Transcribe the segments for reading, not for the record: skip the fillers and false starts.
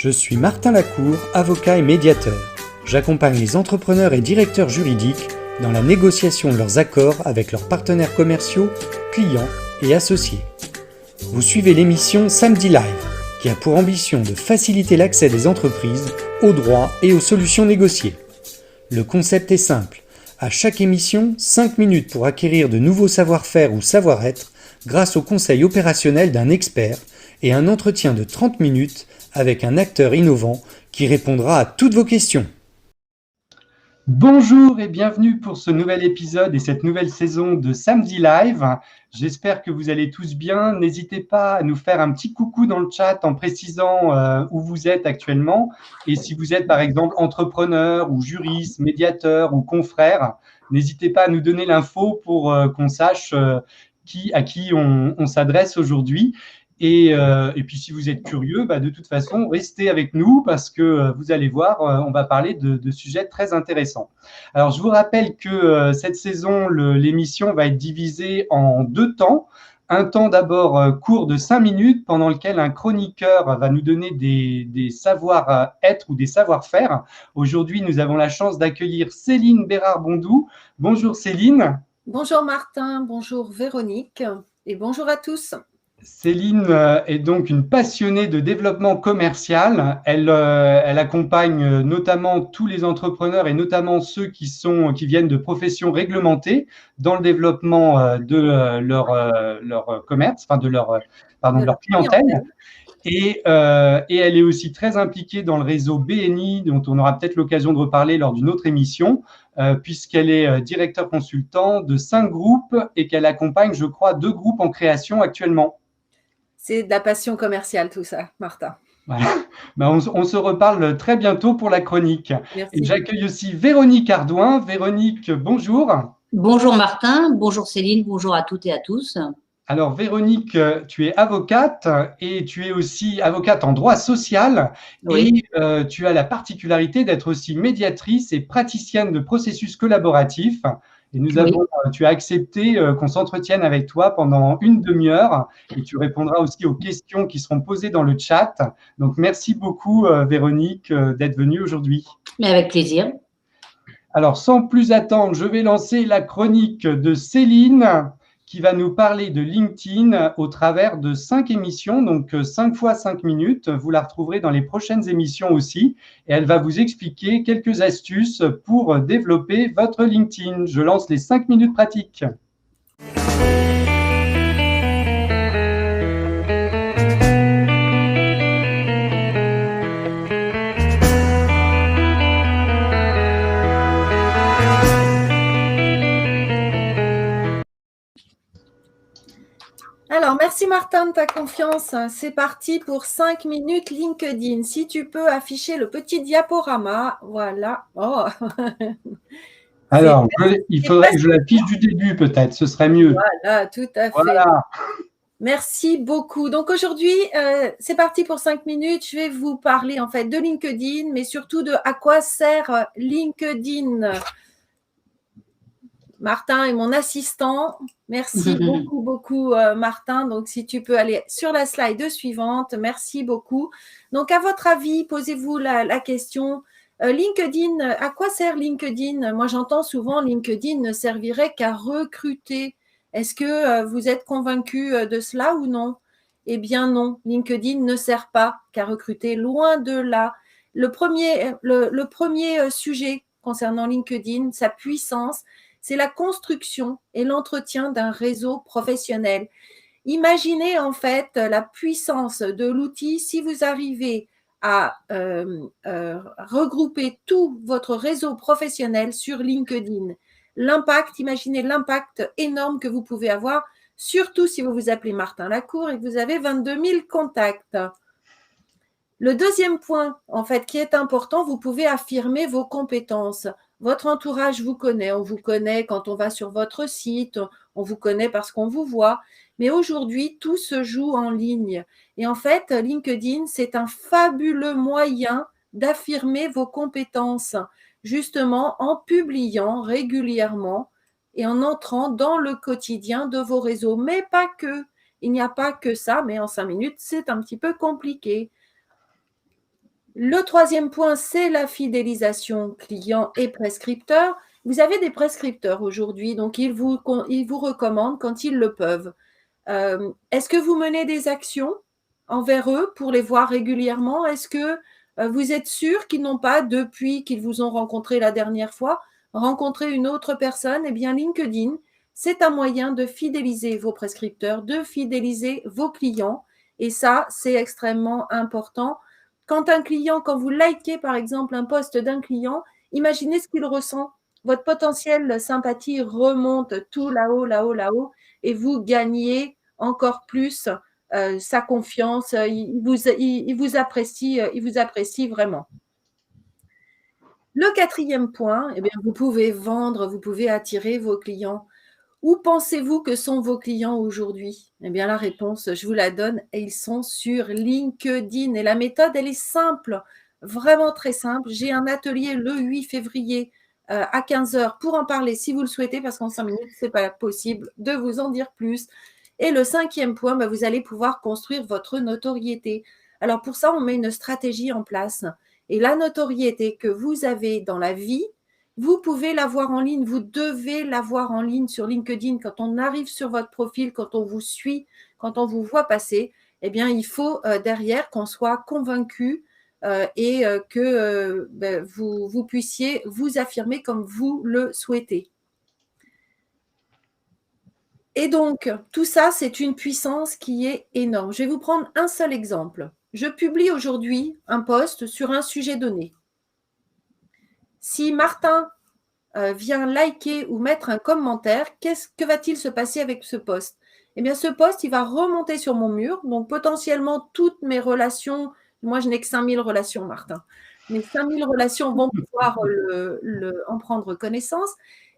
Je suis Martin Lacour, avocat et médiateur. J'accompagne les entrepreneurs et directeurs juridiques dans la négociation de leurs accords avec leurs partenaires commerciaux, clients et associés. Vous suivez l'émission Samedi Live, qui a pour ambition de faciliter l'accès des entreprises aux droits et aux solutions négociées. Le concept est simple. À chaque émission, 5 minutes pour acquérir de nouveaux savoir-faire ou savoir-être grâce au conseil opérationnel d'un expert et un entretien de 30 minutes avec un acteur innovant qui répondra à toutes vos questions. Bonjour et bienvenue pour ce nouvel épisode et cette nouvelle saison de Samedi Live. J'espère que vous allez tous bien. N'hésitez pas à nous faire un petit coucou dans le chat en précisant où vous êtes actuellement. Et si vous êtes par exemple entrepreneur ou juriste, médiateur ou confrère, n'hésitez pas à nous donner l'info pour qu'on sache à qui on s'adresse aujourd'hui. Et puis, si vous êtes curieux, de toute façon, restez avec nous parce que vous allez voir, on va parler de sujets très intéressants. Alors, je vous rappelle que cette saison, l'émission va être divisée en 2 temps. Un temps d'abord court de 5 minutes pendant lequel un chroniqueur va nous donner des savoir-être ou des savoir-faire. Aujourd'hui, nous avons la chance d'accueillir Céline Bérard-Bondou. Bonjour Céline. Bonjour Martin, bonjour Véronique et bonjour à tous. Céline est donc une passionnée de développement commercial. Elle accompagne notamment tous les entrepreneurs et notamment ceux qui viennent de professions réglementées dans le développement de leur commerce, enfin de leur clientèle. Et elle est aussi très impliquée dans le réseau BNI, dont on aura peut-être l'occasion de reparler lors d'une autre émission, puisqu'elle est directeur consultant de 5 groupes et qu'elle accompagne, je crois, 2 groupes en création actuellement. C'est de la passion commerciale tout ça, Martin. Voilà. On se reparle très bientôt pour la chronique. Merci. Et j'accueille aussi Véronique Ardouin. Véronique, bonjour. Bonjour Martin, bonjour Céline, bonjour à toutes et à tous. Alors Véronique, tu es avocate et tu es aussi avocate en droit social. Oui. Et tu as la particularité d'être aussi médiatrice et praticienne de processus collaboratifs. Et tu as accepté qu'on s'entretienne avec toi pendant une demi-heure et tu répondras aussi aux questions qui seront posées dans le chat. Donc, merci beaucoup, Véronique, d'être venue aujourd'hui. Mais avec plaisir. Alors, sans plus attendre, je vais lancer la chronique de Céline qui va nous parler de LinkedIn au travers de 5 émissions, donc 5 fois 5 minutes. Vous la retrouverez dans les prochaines émissions aussi. Et elle va vous expliquer quelques astuces pour développer votre LinkedIn. Je lance les 5 minutes pratiques. Alors, merci Martin de ta confiance. C'est parti pour 5 minutes LinkedIn. Si tu peux afficher le petit diaporama, voilà. Oh. Alors, il faudrait que je l'affiche du début peut-être, ce serait mieux. Voilà, tout à fait. Voilà. Merci beaucoup. Donc aujourd'hui, c'est parti pour 5 minutes. Je vais vous parler en fait de LinkedIn, mais surtout de à quoi sert LinkedIn. Martin est mon assistant. Merci beaucoup, Martin. Donc, si tu peux aller sur la slide suivante, merci beaucoup. Donc, à votre avis, posez-vous la question, LinkedIn, à quoi sert LinkedIn? Moi, j'entends souvent LinkedIn ne servirait qu'à recruter. Est-ce que vous êtes convaincu de cela ou non? Eh bien non, LinkedIn ne sert pas qu'à recruter, loin de là. Le premier sujet concernant LinkedIn, sa puissance, c'est la construction et l'entretien d'un réseau professionnel. Imaginez en fait la puissance de l'outil si vous arrivez à regrouper tout votre réseau professionnel sur LinkedIn. Imaginez l'impact énorme que vous pouvez avoir, surtout si vous vous appelez Martin Lacour et que vous avez 22 000 contacts. Le deuxième point, en fait, qui est important, vous pouvez affirmer vos compétences. Votre entourage vous connaît, on vous connaît quand on va sur votre site, on vous connaît parce qu'on vous voit. Mais aujourd'hui, tout se joue en ligne. Et en fait, LinkedIn, c'est un fabuleux moyen d'affirmer vos compétences, justement en publiant régulièrement et en entrant dans le quotidien de vos réseaux. Mais pas que. Il n'y a pas que ça, mais en 5 minutes, c'est un petit peu compliqué. Le troisième point, c'est la fidélisation client et prescripteur. Vous avez des prescripteurs aujourd'hui, donc ils vous recommandent quand ils le peuvent. Est-ce que vous menez des actions envers eux pour les voir régulièrement? Est-ce que vous êtes sûr qu'ils n'ont pas, depuis qu'ils vous ont rencontré la dernière fois, rencontré une autre personne? Eh bien, LinkedIn, c'est un moyen de fidéliser vos prescripteurs, de fidéliser vos clients. Et ça, c'est extrêmement important. Quand vous likez par exemple un post d'un client, imaginez ce qu'il ressent. Votre potentiel sympathie remonte tout là-haut, là-haut, là-haut, et vous gagnez encore plus sa confiance. Il vous apprécie vraiment. Le quatrième point, eh bien, vous pouvez vendre, vous pouvez attirer vos clients. Où pensez-vous que sont vos clients aujourd'hui? Eh bien, la réponse, je vous la donne, et ils sont sur LinkedIn. Et la méthode, elle est simple, vraiment très simple. J'ai un atelier le 8 février à 15h pour en parler si vous le souhaitez, parce qu'en 5 minutes, ce n'est pas possible de vous en dire plus. Et le cinquième point, vous allez pouvoir construire votre notoriété. Alors, pour ça, on met une stratégie en place. Et la notoriété que vous avez dans la vie, vous pouvez l'avoir en ligne, vous devez l'avoir en ligne sur LinkedIn. Quand on arrive sur votre profil, quand on vous suit, quand on vous voit passer, eh bien, il faut derrière qu'on soit convaincu et que vous puissiez vous affirmer comme vous le souhaitez. Et donc, tout ça, c'est une puissance qui est énorme. Je vais vous prendre un seul exemple. Je publie aujourd'hui un post sur un sujet donné. Si Martin vient liker ou mettre un commentaire, que va-t-il se passer avec ce post? Eh bien, ce post, il va remonter sur mon mur. Donc, potentiellement, toutes mes relations, moi, je n'ai que 5000 relations, Martin. Mes 5000 relations vont pouvoir en prendre connaissance.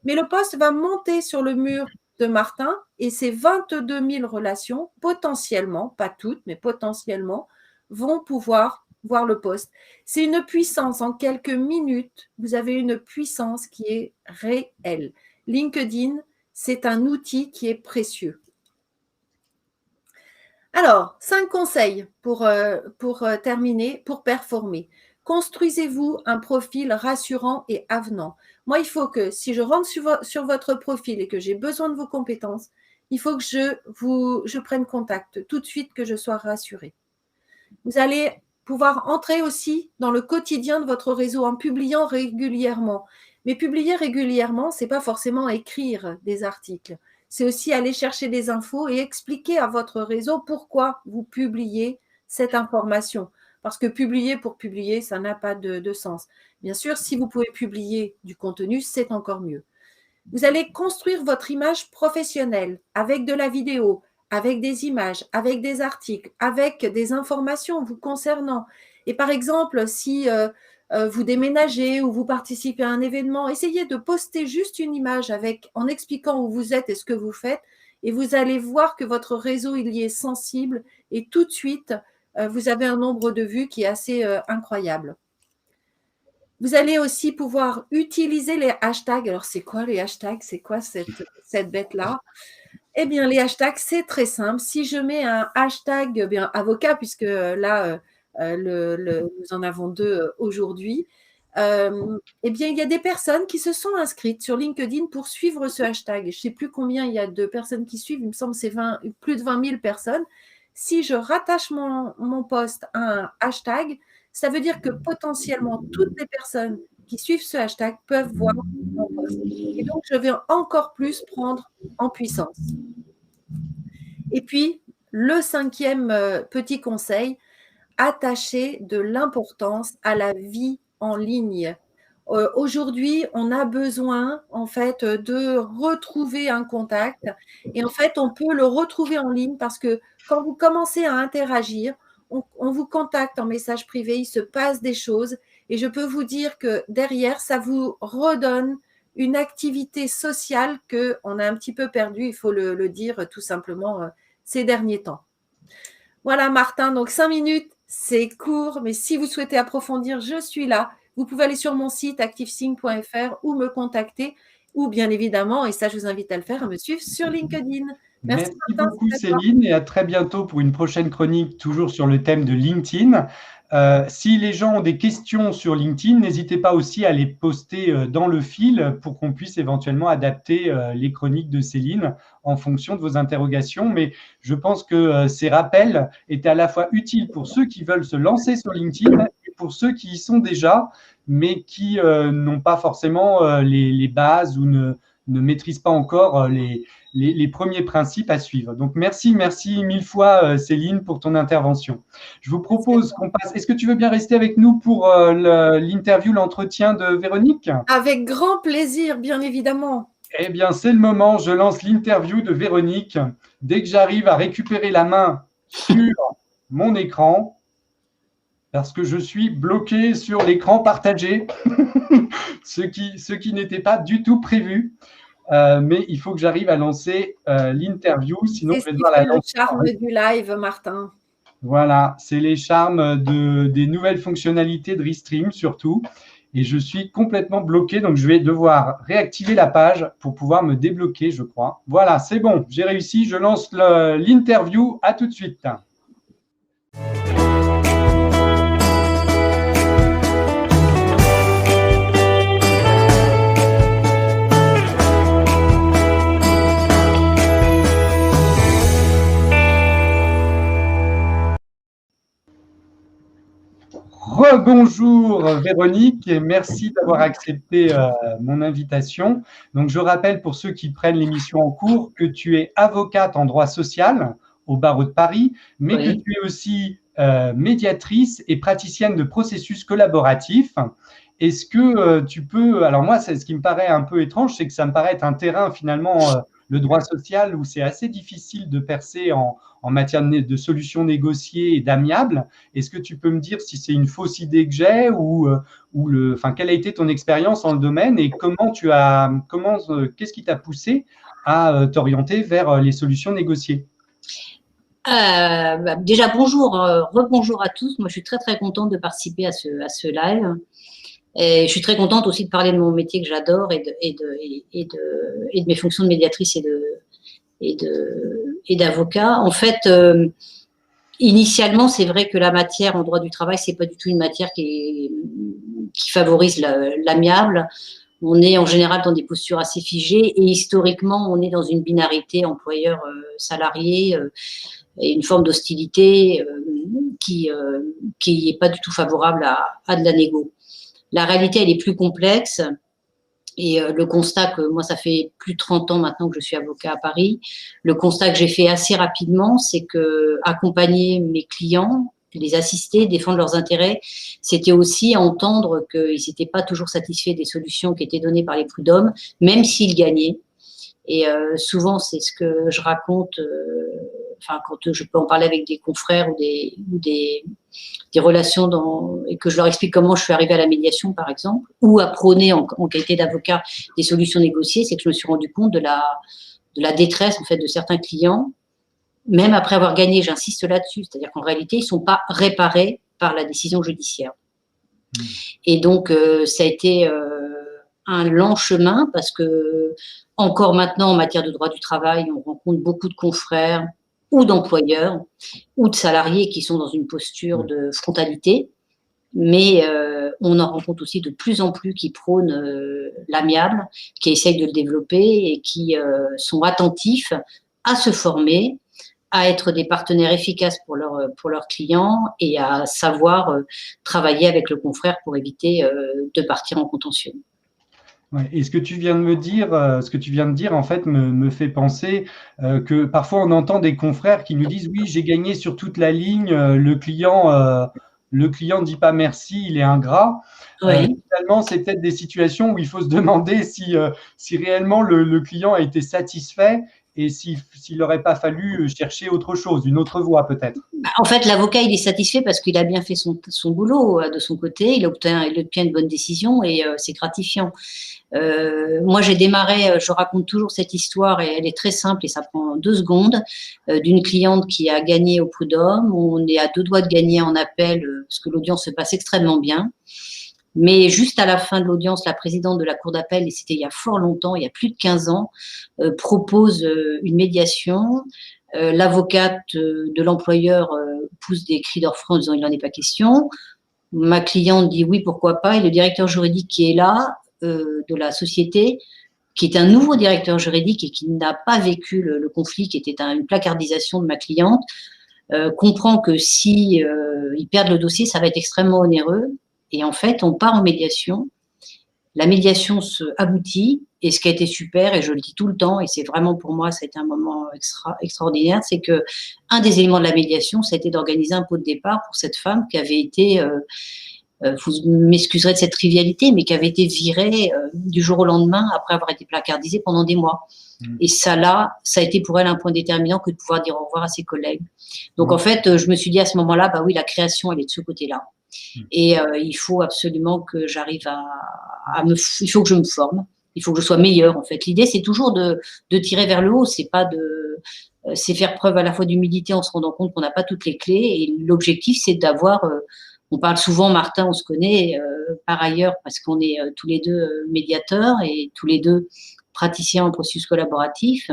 Mais le post va monter sur le mur de Martin et ces 22 000 relations, potentiellement, pas toutes, mais potentiellement, vont pouvoir voir le post. C'est une puissance. En quelques minutes, vous avez une puissance qui est réelle. LinkedIn, c'est un outil qui est précieux. Alors, 5 conseils pour terminer, pour performer. Construisez-vous un profil rassurant et avenant. Moi, il faut que, si je rentre sur votre profil et que j'ai besoin de vos compétences, il faut que je prenne contact tout de suite, que je sois rassurée. Vous allez pouvoir entrer aussi dans le quotidien de votre réseau en publiant régulièrement. Mais publier régulièrement, ce n'est pas forcément écrire des articles. C'est aussi aller chercher des infos et expliquer à votre réseau pourquoi vous publiez cette information. Parce que publier pour publier, ça n'a pas de sens. Bien sûr, si vous pouvez publier du contenu, c'est encore mieux. Vous allez construire votre image professionnelle avec de la vidéo, avec des images, avec des articles, avec des informations vous concernant. Et par exemple, si vous déménagez ou vous participez à un événement, essayez de poster juste une image en expliquant où vous êtes et ce que vous faites, et vous allez voir que votre réseau, il y est sensible, et tout de suite, vous avez un nombre de vues qui est assez incroyable. Vous allez aussi pouvoir utiliser les hashtags. Alors, c'est quoi les hashtags? C'est quoi cette bête-là? Eh bien, les hashtags, c'est très simple. Si je mets un hashtag avocat, puisque là, nous en avons 2 aujourd'hui, eh bien, il y a des personnes qui se sont inscrites sur LinkedIn pour suivre ce hashtag. Je ne sais plus combien il y a de personnes qui suivent. Il me semble que c'est plus de 20 000 personnes. Si je rattache mon post à un hashtag, ça veut dire que potentiellement toutes les personnes qui suivent ce hashtag peuvent voir mon post. Et donc, je vais encore plus prendre en puissance. Et puis, le 5e petit conseil, attachez de l'importance à la vie en ligne. Aujourd'hui, on a besoin en fait de retrouver un contact, et en fait, on peut le retrouver en ligne parce que quand vous commencez à interagir, on vous contacte en message privé, il se passe des choses, et je peux vous dire que derrière, ça vous redonne une activité sociale qu'on a un petit peu perdue, il faut le dire tout simplement, ces derniers temps. Voilà, Martin, donc 5 minutes, c'est court, mais si vous souhaitez approfondir, je suis là. Vous pouvez aller sur mon site activesync.fr ou me contacter, ou bien évidemment, et ça je vous invite à le faire, à me suivre sur LinkedIn. Merci beaucoup Céline, et à très bientôt pour une prochaine chronique toujours sur le thème de LinkedIn. Si les gens ont des questions sur LinkedIn, n'hésitez pas aussi à les poster dans le fil pour qu'on puisse éventuellement adapter les chroniques de Céline en fonction de vos interrogations. Mais je pense que ces rappels étaient à la fois utiles pour ceux qui veulent se lancer sur LinkedIn et pour ceux qui y sont déjà, mais qui n'ont pas forcément les bases ou ne maîtrisent pas encore les premiers principes à suivre. Donc, merci mille fois, Céline, pour ton intervention. Je vous propose qu'on passe… Est-ce que tu veux bien rester avec nous pour l'interview, l'entretien de Véronique? Avec grand plaisir, bien évidemment. Eh bien, c'est le moment. Je lance l'interview de Véronique. Dès que j'arrive à récupérer la main sur mon écran, parce que je suis bloqué sur l'écran partagé, ce qui n'était pas du tout prévu. Mais il faut que j'arrive à lancer l'interview, sinon je vais devoir la lancer. C'est le charme du live, Martin. Voilà, c'est les charmes des nouvelles fonctionnalités de Restream surtout. Et je suis complètement bloqué, donc je vais devoir réactiver la page pour pouvoir me débloquer, je crois. Voilà, c'est bon, j'ai réussi. Je lance l'interview. À tout de suite. Rebonjour Véronique et merci d'avoir accepté mon invitation. Donc je rappelle pour ceux qui prennent l'émission en cours que tu es avocate en droit social au barreau de Paris, mais que tu es aussi médiatrice et praticienne de processus collaboratifs. Est-ce que tu peux… Alors moi, ce qui me paraît un peu étrange, c'est que ça me paraît être un terrain finalement, le droit social, où c'est assez difficile de percer en matière de solutions négociées et d'amiables. Est-ce que tu peux me dire si c'est une fausse idée que j'ai ou quelle a été ton expérience dans le domaine et qu'est-ce qui t'a poussé à t'orienter vers les solutions négociées? Déjà, bonjour, rebonjour à tous. Moi, je suis très, très contente de participer à ce live. Et je suis très contente aussi de parler de mon métier que j'adore et de mes fonctions de médiatrice et d'avocat. En fait, initialement, c'est vrai que la matière en droit du travail, c'est pas du tout une matière qui favorise l'amiable. On est en général dans des postures assez figées et historiquement, on est dans une binarité employeur-salarié et une forme d'hostilité qui est pas du tout favorable à de la négo. La réalité, elle est plus complexe et le constat que moi, ça fait plus de 30 ans maintenant que je suis avocat à Paris, le constat que j'ai fait assez rapidement, c'est que accompagner mes clients, les assister, défendre leurs intérêts, c'était aussi entendre qu'ils n'étaient pas toujours satisfaits des solutions qui étaient données par les prud'hommes, même s'ils gagnaient. Et souvent, c'est ce que je raconte, quand je peux en parler avec des confrères ou des relations et que je leur explique comment je suis arrivée à la médiation, par exemple, ou à prôner en qualité d'avocat des solutions négociées, c'est que je me suis rendu compte de la détresse en fait de certains clients, même après avoir gagné, j'insiste là-dessus, c'est-à-dire qu'en réalité, ils ne sont pas réparés par la décision judiciaire. Et donc, ça a été un lent chemin parce que, encore maintenant, en matière de droit du travail, on rencontre beaucoup de confrères ou d'employeurs ou de salariés qui sont dans une posture de frontalité, mais on en rencontre aussi de plus en plus qui prônent l'amiable, qui essayent de le développer et qui sont attentifs à se former, à être des partenaires efficaces pour leurs clients et à savoir travailler avec le confrère pour éviter de partir en contentieux. Ouais. Et ce que tu viens de dire, en fait, me fait penser que parfois on entend des confrères qui nous disent oui, j'ai gagné sur toute la ligne, le client dit pas merci, il est ingrat. Finalement, c'est peut-être des situations où il faut se demander si réellement le client a été satisfait et s'il n'aurait pas fallu chercher autre chose, une autre voie peut-être. En fait, l'avocat, il est satisfait parce qu'il a bien fait son boulot de son côté, il obtient une bonne décision et c'est gratifiant. Moi, j'ai démarré, je raconte toujours cette histoire et elle est très simple et ça prend 2 secondes, d'une cliente qui a gagné au prud'homme. On est à 2 doigts de gagner en appel parce que l'audience se passe extrêmement bien. Mais juste à la fin de l'audience, la présidente de la cour d'appel, et c'était il y a fort longtemps, il y a plus de 15 ans, propose une médiation. L'avocate de l'employeur pousse des cris d'orfraie en disant il n'en est pas question. Ma cliente dit oui, pourquoi pas. Et le directeur juridique qui est là, de la société, qui est un nouveau directeur juridique et qui n'a pas vécu le conflit, qui était une placardisation de ma cliente, comprend que si ils perdent le dossier, ça va être extrêmement onéreux. Et en fait, on part en médiation. La médiation se aboutit. Et ce qui a été super, et je le dis tout le temps, et c'est vraiment pour moi, ça a été un moment extraordinaire, c'est que un des éléments de la médiation, ça a été d'organiser un pot de départ pour cette femme qui avait été, vous m'excuserez de cette trivialité, mais qui avait été virée du jour au lendemain après avoir été placardisée pendant des mois. Et ça, là, ça a été pour elle un point déterminant que de pouvoir dire au revoir à ses collègues. Donc, en fait, je me suis dit à ce moment-là, bah oui, la création, elle est de ce côté-là. Et il faut absolument que j'arrive il faut que je me forme. Il faut que je sois meilleure, en fait. L'idée, c'est toujours de tirer vers le haut. C'est faire preuve à la fois d'humilité en se rendant compte qu'on n'a pas toutes les clés. Et l'objectif, c'est d'avoir, on parle souvent, Martin, on se connaît par ailleurs parce qu'on est tous les deux médiateurs et tous les deux praticiens en processus collaboratif.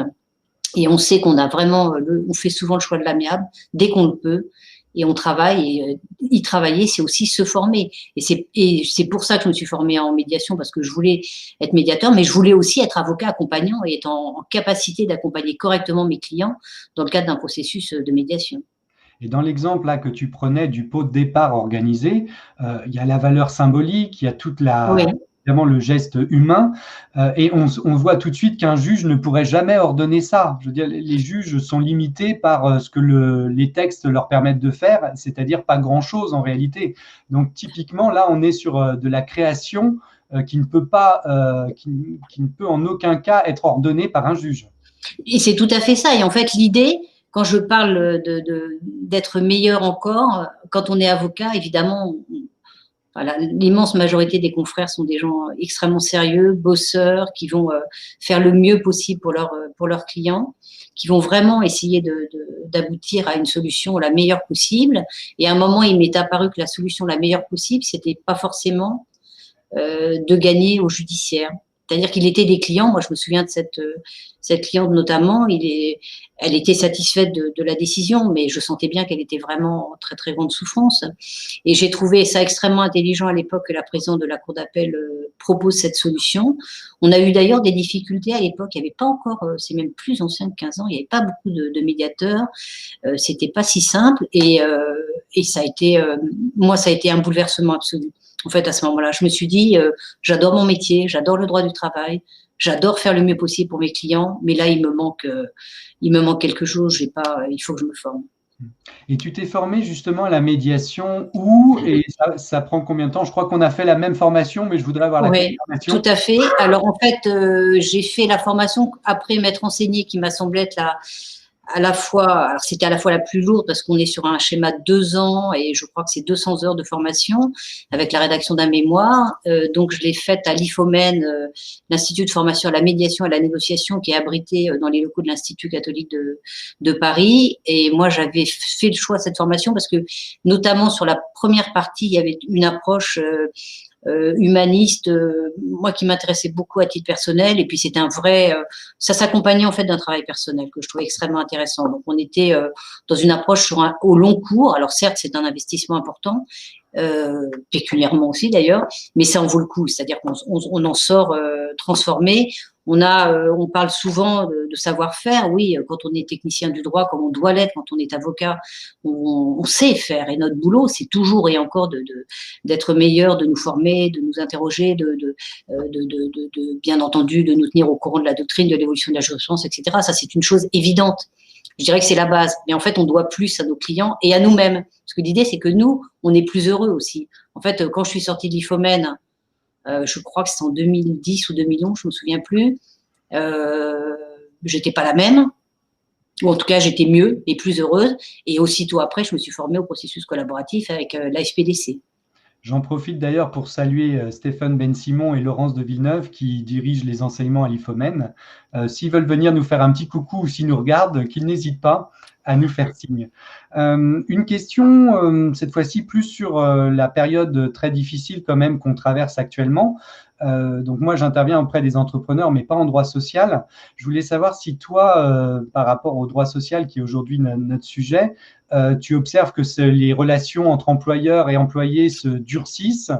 Et on sait qu'on a vraiment, on fait souvent le choix de l'amiable dès qu'on le peut. Et on travaille, et y travailler, c'est aussi se former. Et c'est pour ça que je me suis formée en médiation, parce que je voulais être médiateur, mais je voulais aussi être avocat accompagnant et être en capacité d'accompagner correctement mes clients dans le cadre d'un processus de médiation. Et dans l'exemple là que tu prenais du pot de départ organisé, il y a la valeur symbolique, il y a toute la... Oui. Évidemment, le geste humain, et on voit tout de suite qu'un juge ne pourrait jamais ordonner ça. Je veux dire, les juges sont limités par ce que les textes leur permettent de faire, c'est-à-dire pas grand-chose en réalité. Donc, typiquement, là, on est sur de la création qui ne peut en aucun cas être ordonnée par un juge. Et c'est tout à fait ça. Et en fait, l'idée, quand je parle d'être meilleur encore, quand on est avocat, évidemment, l'immense majorité des confrères sont des gens extrêmement sérieux, bosseurs, qui vont faire le mieux possible pour leurs clients, qui vont vraiment essayer d'aboutir à une solution la meilleure possible. Et à un moment, il m'est apparu que la solution la meilleure possible, c'était pas forcément de gagner au judiciaire. C'est-à-dire qu'il était des clients, moi je me souviens de cette cliente notamment, elle était satisfaite de la décision, mais je sentais bien qu'elle était vraiment en très très grande souffrance. Et j'ai trouvé ça extrêmement intelligent à l'époque que la présidente de la Cour d'appel propose cette solution. On a eu d'ailleurs des difficultés à l'époque, il n'y avait pas encore, c'est même plus ancien de 15 ans, il n'y avait pas beaucoup de médiateurs, c'était pas si simple, et ça a été, moi ça a été un bouleversement absolu. En fait, à ce moment-là, je me suis dit, j'adore mon métier, j'adore le droit du travail, j'adore faire le mieux possible pour mes clients, mais là, il me manque quelque chose, il faut que je me forme. Et tu t'es formé justement à la médiation où, et ça prend combien de temps? Je crois qu'on a fait la même formation, mais je voudrais avoir la confirmation. Oui, tout à fait. Alors, en fait, j'ai fait la formation après m'être enseignée, qui m'a semblé être c'était à la fois la plus lourde parce qu'on est sur un schéma de 2 ans et je crois que c'est 200 heures de formation avec la rédaction d'un mémoire. Donc, je l'ai faite à l'IFOMEN, l'Institut de formation à la médiation et à la négociation qui est abrité dans les locaux de l'Institut catholique de Paris. Et moi, j'avais fait le choix de cette formation parce que, notamment sur la première partie, il y avait une approche humaniste, moi qui m'intéressait beaucoup à titre personnel, et puis c'était ça s'accompagnait en fait d'un travail personnel que je trouvais extrêmement intéressant. Donc on était dans une approche au long cours. Alors certes, c'est un investissement important, pécuniairement aussi d'ailleurs, mais ça en vaut le coup. C'est-à-dire qu'on en sort transformé. On parle souvent de savoir-faire. Oui, quand on est technicien du droit, comme on doit l'être, quand on est avocat, on sait faire. Et notre boulot, c'est toujours et encore d'être meilleur, de nous former, de nous interroger, bien entendu, de nous tenir au courant de la doctrine, de l'évolution de la jurisprudence, etc. Ça, c'est une chose évidente. Je dirais que c'est la base. Mais en fait, on doit plus à nos clients et à nous-mêmes. Parce que l'idée, c'est que nous, on est plus heureux aussi. En fait, quand je suis sortie de l'IFOMEN, je crois que c'est en 2010 ou 2011, je ne me souviens plus. J'étais pas la même, ou en tout cas j'étais mieux et plus heureuse. Et aussitôt après, je me suis formée au processus collaboratif avec l'AFPDC. J'en profite d'ailleurs pour saluer Stéphane Ben-Simon et Laurence de Villeneuve qui dirigent les enseignements à l'IFOMEN. S'ils veulent venir nous faire un petit coucou ou s'ils nous regardent, qu'ils n'hésitent pas à nous faire signe. Une question, cette fois-ci, plus sur la période très difficile quand même qu'on traverse actuellement. Donc moi, j'interviens auprès des entrepreneurs, mais pas en droit social. Je voulais savoir si toi, par rapport au droit social qui est aujourd'hui notre sujet, tu observes que les relations entre employeurs et employés se durcissent,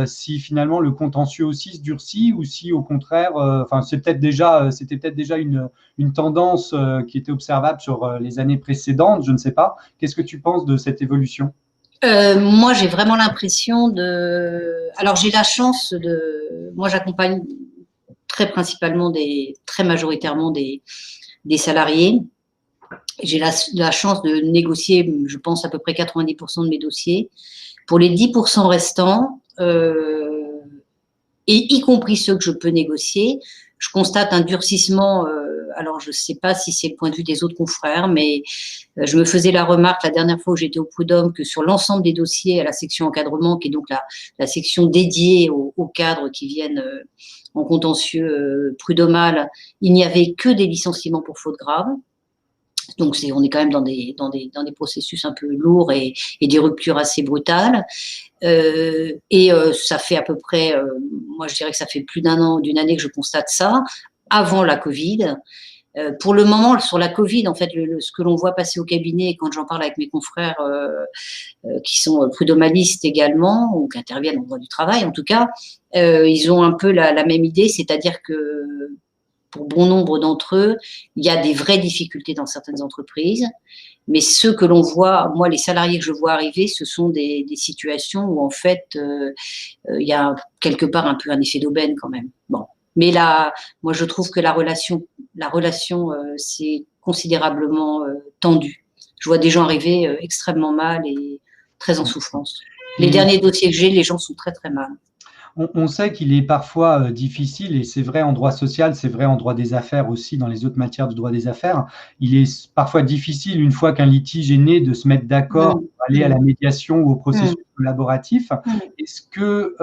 si finalement le contentieux aussi se durcit, ou si au contraire, enfin c'était peut-être déjà une tendance qui était observable sur les années précédentes, je ne sais pas. Qu'est-ce que tu penses de cette évolution? Moi, j'ai vraiment l'impression de. Alors, j'ai la chance de. Moi, j'accompagne très majoritairement des salariés. J'ai la chance de négocier, je pense, à peu près 90% de mes dossiers. Pour les 10% restants, et y compris ceux que je peux négocier, je constate un durcissement. Alors, je ne sais pas si c'est le point de vue des autres confrères, mais je me faisais la remarque la dernière fois où j'étais au Prud'homme que sur l'ensemble des dossiers à la section encadrement, qui est donc la section dédiée aux cadres qui viennent en contentieux prud'homal, il n'y avait que des licenciements pour faute grave. Donc, on est quand même dans des processus un peu lourds et des ruptures assez brutales. Ça fait à peu près, moi je dirais que ça fait plus d'une année que je constate ça, avant la Covid. Pour le moment, sur la Covid, en fait, ce que l'on voit passer au cabinet, quand j'en parle avec mes confrères qui sont prud'homalistes également, ou qui interviennent en droit du travail en tout cas, ils ont un peu la même idée, c'est-à-dire que pour bon nombre d'entre eux, il y a des vraies difficultés dans certaines entreprises. Mais ceux que l'on voit, moi, les salariés que je vois arriver, ce sont des situations où, en fait, il y a quelque part un peu un effet d'aubaine quand même. Bon. Mais là, moi, je trouve que la relation s'est considérablement tendue. Je vois des gens arriver extrêmement mal et très en souffrance. Les derniers dossiers que j'ai, les gens sont très, très mal. On sait qu'il est parfois difficile, et c'est vrai en droit social, c'est vrai en droit des affaires aussi, dans les autres matières de droit des affaires, il est parfois difficile, une fois qu'un litige est né, de se mettre d'accord pour aller à la médiation ou au processus collaboratif. Est-ce que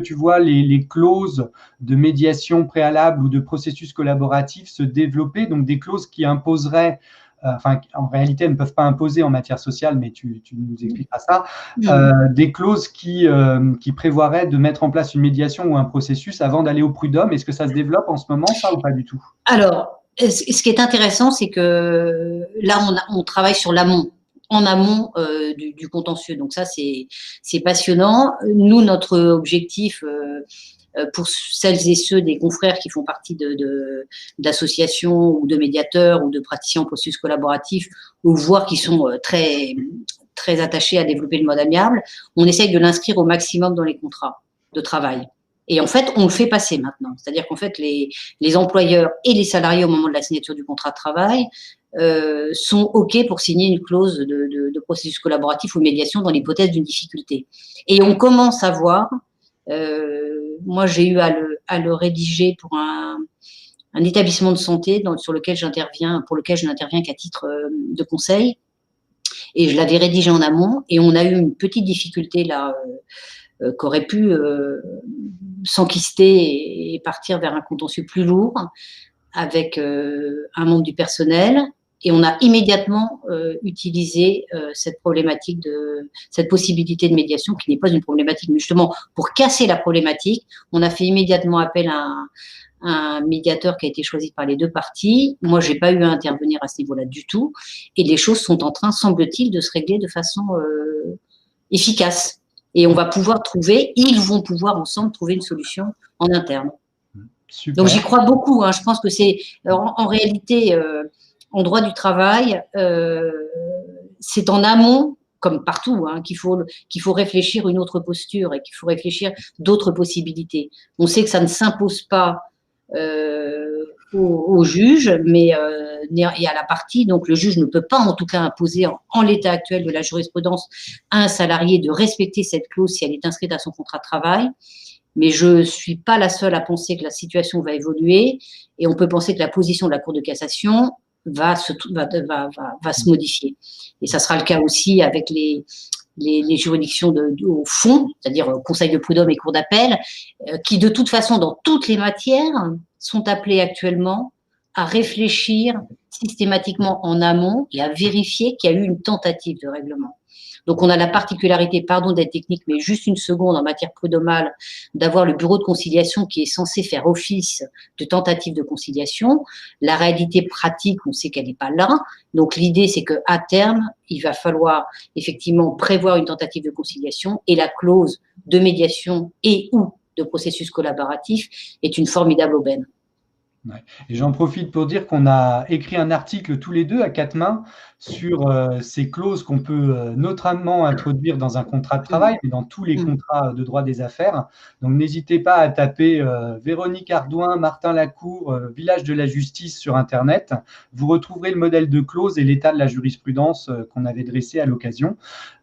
tu vois les clauses de médiation préalable ou de processus collaboratif se développer, donc des clauses qui imposeraient en réalité, elles ne peuvent pas imposer en matière sociale, mais tu nous expliqueras ça, des clauses qui prévoiraient de mettre en place une médiation ou un processus avant d'aller au prud'homme. Est-ce que ça se développe en ce moment, ça, ou pas du tout? Alors, ce qui est intéressant, c'est que là, on travaille sur l'amont, en amont du contentieux. Donc ça, c'est passionnant. Nous, notre objectif pour celles et ceux des confrères qui font partie d'associations ou de médiateurs ou de praticiens en processus collaboratif, ou voire qui sont très, très attachés à développer le mode amiable, on essaye de l'inscrire au maximum dans les contrats de travail. Et en fait, on le fait passer maintenant. C'est-à-dire qu'en fait, les employeurs et les salariés, au moment de la signature du contrat de travail, sont OK pour signer une clause de processus collaboratif ou médiation dans l'hypothèse d'une difficulté. Et on commence à voir... moi, j'ai eu à le rédiger pour un établissement de santé pour lequel je n'interviens qu'à titre de conseil. Et je l'avais rédigé en amont. Et on a eu une petite difficulté là, qu'aurait pu s'enquister et partir vers un contentieux plus lourd avec un membre du personnel. Et on a immédiatement utilisé cette possibilité de médiation, qui n'est pas une problématique, mais justement pour casser la problématique, on a fait immédiatement appel à un médiateur qui a été choisi par les deux parties. Moi, j'ai pas eu à intervenir à ce niveau-là du tout, et les choses sont en train, semble-t-il, de se régler de façon efficace. Et ils vont pouvoir ensemble trouver une solution en interne. Super. Donc j'y crois beaucoup. Je pense que c'est en réalité. En droit du travail, c'est en amont, comme partout, qu'il faut réfléchir une autre posture et qu'il faut réfléchir d'autres possibilités. On sait que ça ne s'impose pas au juge, mais et à la partie. Donc le juge ne peut pas, en tout cas, imposer en l'état actuel de la jurisprudence à un salarié de respecter cette clause si elle est inscrite à son contrat de travail. Mais je ne suis pas la seule à penser que la situation va évoluer, et on peut penser que la position de la Cour de cassation va se modifier. Et ça sera le cas aussi avec les juridictions au fond, c'est-à-dire Conseil de prud'homme et Cour d'appel, qui de toute façon, dans toutes les matières, sont appelés actuellement à réfléchir systématiquement en amont et à vérifier qu'il y a eu une tentative de règlement. Donc, on a la particularité, pardon d'être technique, mais juste une seconde en matière prud'homale, d'avoir le bureau de conciliation qui est censé faire office de tentative de conciliation. La réalité pratique, on sait qu'elle n'est pas là. Donc, l'idée, c'est qu'à terme, il va falloir effectivement prévoir une tentative de conciliation et la clause de médiation et ou de processus collaboratif est une formidable aubaine. Ouais. Et j'en profite pour dire qu'on a écrit un article tous les deux à quatre mains sur ces clauses qu'on peut notamment introduire dans un contrat de travail, mais dans tous les contrats de droit des affaires. Donc n'hésitez pas à taper Véronique Ardouin, Martin Lacour, Village de la Justice sur Internet. Vous retrouverez le modèle de clause et l'état de la jurisprudence qu'on avait dressé à l'occasion.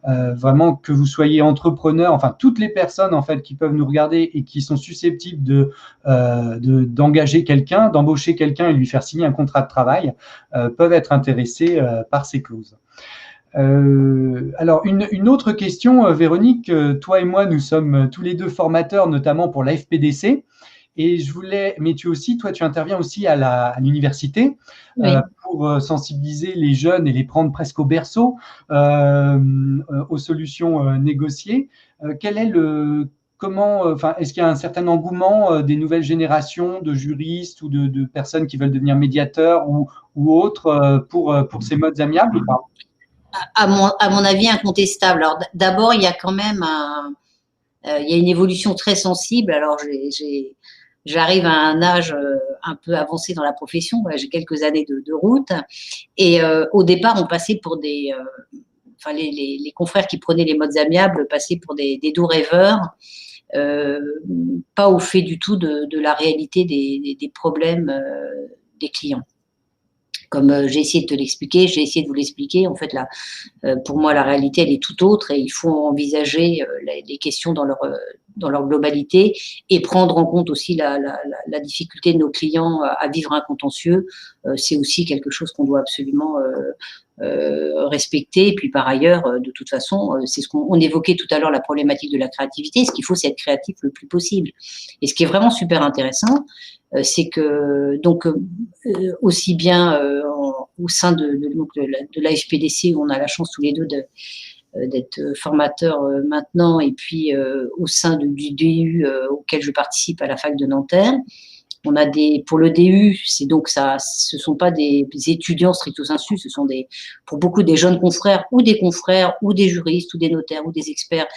Vraiment que vous soyez entrepreneur, enfin toutes les personnes en fait qui peuvent nous regarder et qui sont susceptibles d'engager quelqu'un, d'embaucher quelqu'un et lui faire signer un contrat de travail, peuvent être intéressés par ces clauses. Alors, une autre question, Véronique, toi et moi, nous sommes tous les deux formateurs, notamment pour la FPDC. Et je voulais, mais tu interviens aussi à l'université Oui. pour sensibiliser les jeunes et les prendre presque au berceau aux solutions négociées. Quel est est-ce qu'il y a un certain engouement des nouvelles générations de juristes ou de personnes qui veulent devenir médiateurs ou autres pour ces modes amiables ou pas? À mon avis, incontestable. Alors, d'abord, il y a quand même il y a une évolution très sensible. Alors, j'arrive à un âge un peu avancé dans la profession. J'ai quelques années de route. Et au départ, on passait pour des… les confrères qui prenaient les modes amiables passaient pour des doux rêveurs, pas au fait du tout de la réalité des problèmes des clients. Comme j'ai essayé de te l'expliquer, j'ai essayé de vous l'expliquer. En fait, là, pour moi, la réalité, elle est tout autre et il faut envisager les questions dans leur globalité et prendre en compte aussi la difficulté de nos clients à vivre un contentieux. C'est aussi quelque chose qu'on doit absolument respecter. Et puis, par ailleurs, de toute façon, c'est ce qu'on évoquait tout à l'heure, la problématique de la créativité. Ce qu'il faut, c'est être créatif le plus possible. Et ce qui est vraiment super intéressant, c'est que donc aussi bien au sein de la FPDC où on a la chance tous les deux d'être formateurs maintenant et puis au sein du DU auquel je participe à la fac de Nanterre. On a pour le DU, c'est donc ça, ce sont pas des étudiants stricto sensu, ce sont pour beaucoup des jeunes confrères ou des juristes ou des notaires ou des experts.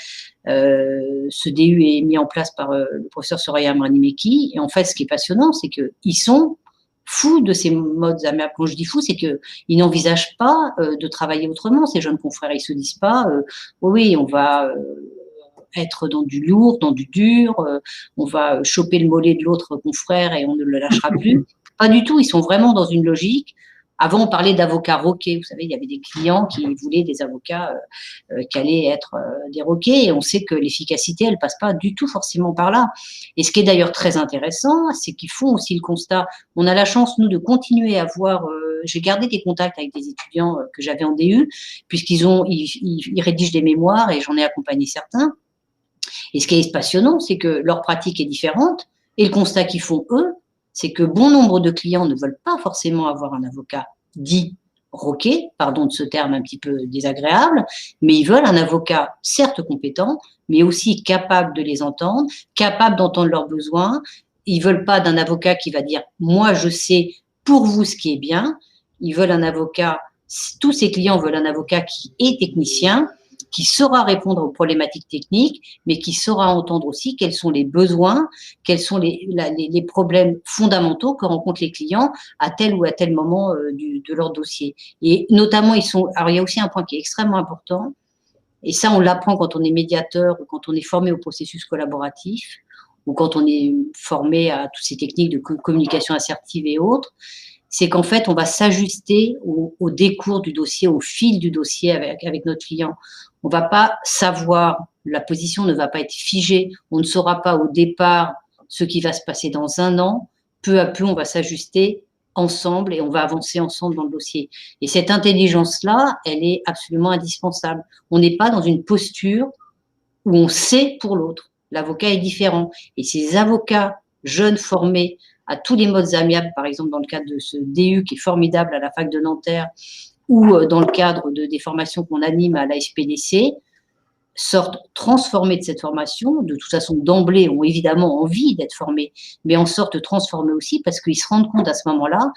Ce DU est mis en place par le professeur Soraya Mranimeki. Et en fait, ce qui est passionnant, c'est qu'ils sont fous de ces modes amiables. Quand je dis fous, c'est qu'ils n'envisagent pas de travailler autrement. Ces jeunes confrères, ils se disent pas, oui, on va être dans du lourd, dans du dur, on va choper le mollet de l'autre confrère et on ne le lâchera plus. Pas du tout, ils sont vraiment dans une logique. Avant, on parlait d'avocats roqués. Vous savez, il y avait des clients qui voulaient des avocats qui allaient être des roqués. Et on sait que l'efficacité, elle passe pas du tout forcément par là. Et ce qui est d'ailleurs très intéressant, c'est qu'ils font aussi le constat. On a la chance, nous, de continuer à avoir… j'ai gardé des contacts avec des étudiants que j'avais en DU, puisqu'ils rédigent des mémoires et j'en ai accompagné certains. Et ce qui est passionnant, c'est que leur pratique est différente. Et le constat qu'ils font, eux, c'est que bon nombre de clients ne veulent pas forcément avoir un avocat dit roqué, pardon de ce terme un petit peu désagréable, mais ils veulent un avocat certes compétent, mais aussi capable de les entendre, capable d'entendre leurs besoins. Ils veulent pas d'un avocat qui va dire « moi je sais pour vous ce qui est bien ». Ils veulent un avocat, tous ces clients veulent un avocat qui est technicien, qui saura répondre aux problématiques techniques, mais qui saura entendre aussi quels sont les besoins, quels sont les problèmes fondamentaux que rencontrent les clients à tel ou à tel moment de leur dossier. Et notamment, alors il y a aussi un point qui est extrêmement important, et ça on l'apprend quand on est médiateur ou quand on est formé au processus collaboratif, ou quand on est formé à toutes ces techniques de communication assertive et autres, c'est qu'en fait, on va s'ajuster au décours du dossier, au fil du dossier avec notre client. On ne va pas savoir, la position ne va pas être figée, on ne saura pas au départ ce qui va se passer dans un an. Peu à peu, on va s'ajuster ensemble et on va avancer ensemble dans le dossier. Et cette intelligence-là, elle est absolument indispensable. On n'est pas dans une posture où on sait pour l'autre. L'avocat est différent. Et ces avocats jeunes formés à tous les modes amiables, par exemple dans le cadre de ce DU qui est formidable à la fac de Nanterre ou dans le cadre des formations qu'on anime à la SPDC, sortent transformés de cette formation, de toute façon d'emblée ont évidemment envie d'être formés, mais en sortent transformés aussi parce qu'ils se rendent compte à ce moment-là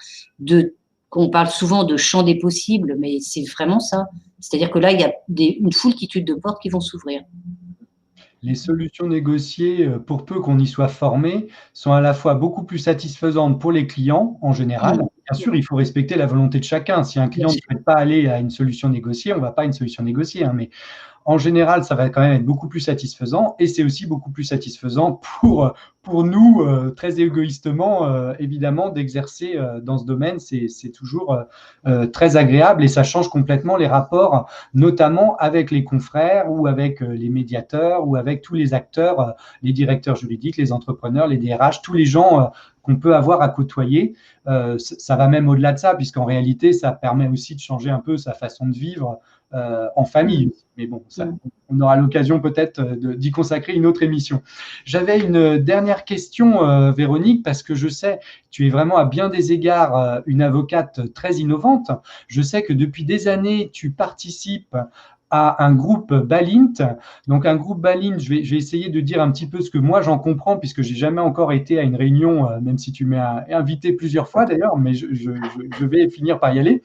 qu'on parle souvent de champ des possibles, mais c'est vraiment ça. C'est-à-dire que là, il y a une foultitude de portes qui vont s'ouvrir. Les solutions négociées, pour peu qu'on y soit formé, sont à la fois beaucoup plus satisfaisantes pour les clients en général. Bien sûr, il faut respecter la volonté de chacun. Si un client ne souhaite pas aller à une solution négociée, on ne va pas à une solution négociée. Hein, mais en général, ça va quand même être beaucoup plus satisfaisant et c'est aussi beaucoup plus satisfaisant pour nous, très égoïstement, évidemment, d'exercer dans ce domaine. C'est toujours très agréable et ça change complètement les rapports, notamment avec les confrères ou avec les médiateurs ou avec tous les acteurs, les directeurs juridiques, les entrepreneurs, les DRH, tous les gens qu'on peut avoir à côtoyer. Ça va même au-delà de ça, puisqu'en réalité, ça permet aussi de changer un peu sa façon de vivre en famille. Mais bon, ça, on aura l'occasion peut-être d'y consacrer une autre émission. J'avais une dernière question, Véronique, parce que je sais, tu es vraiment à bien des égards une avocate très innovante. Je sais que depuis des années, tu participes à un groupe Balint. Donc, un groupe Balint, je vais essayer de dire un petit peu ce que moi j'en comprends, puisque j'ai jamais encore été à une réunion, même si tu m'as invité plusieurs fois d'ailleurs, mais je vais finir par y aller.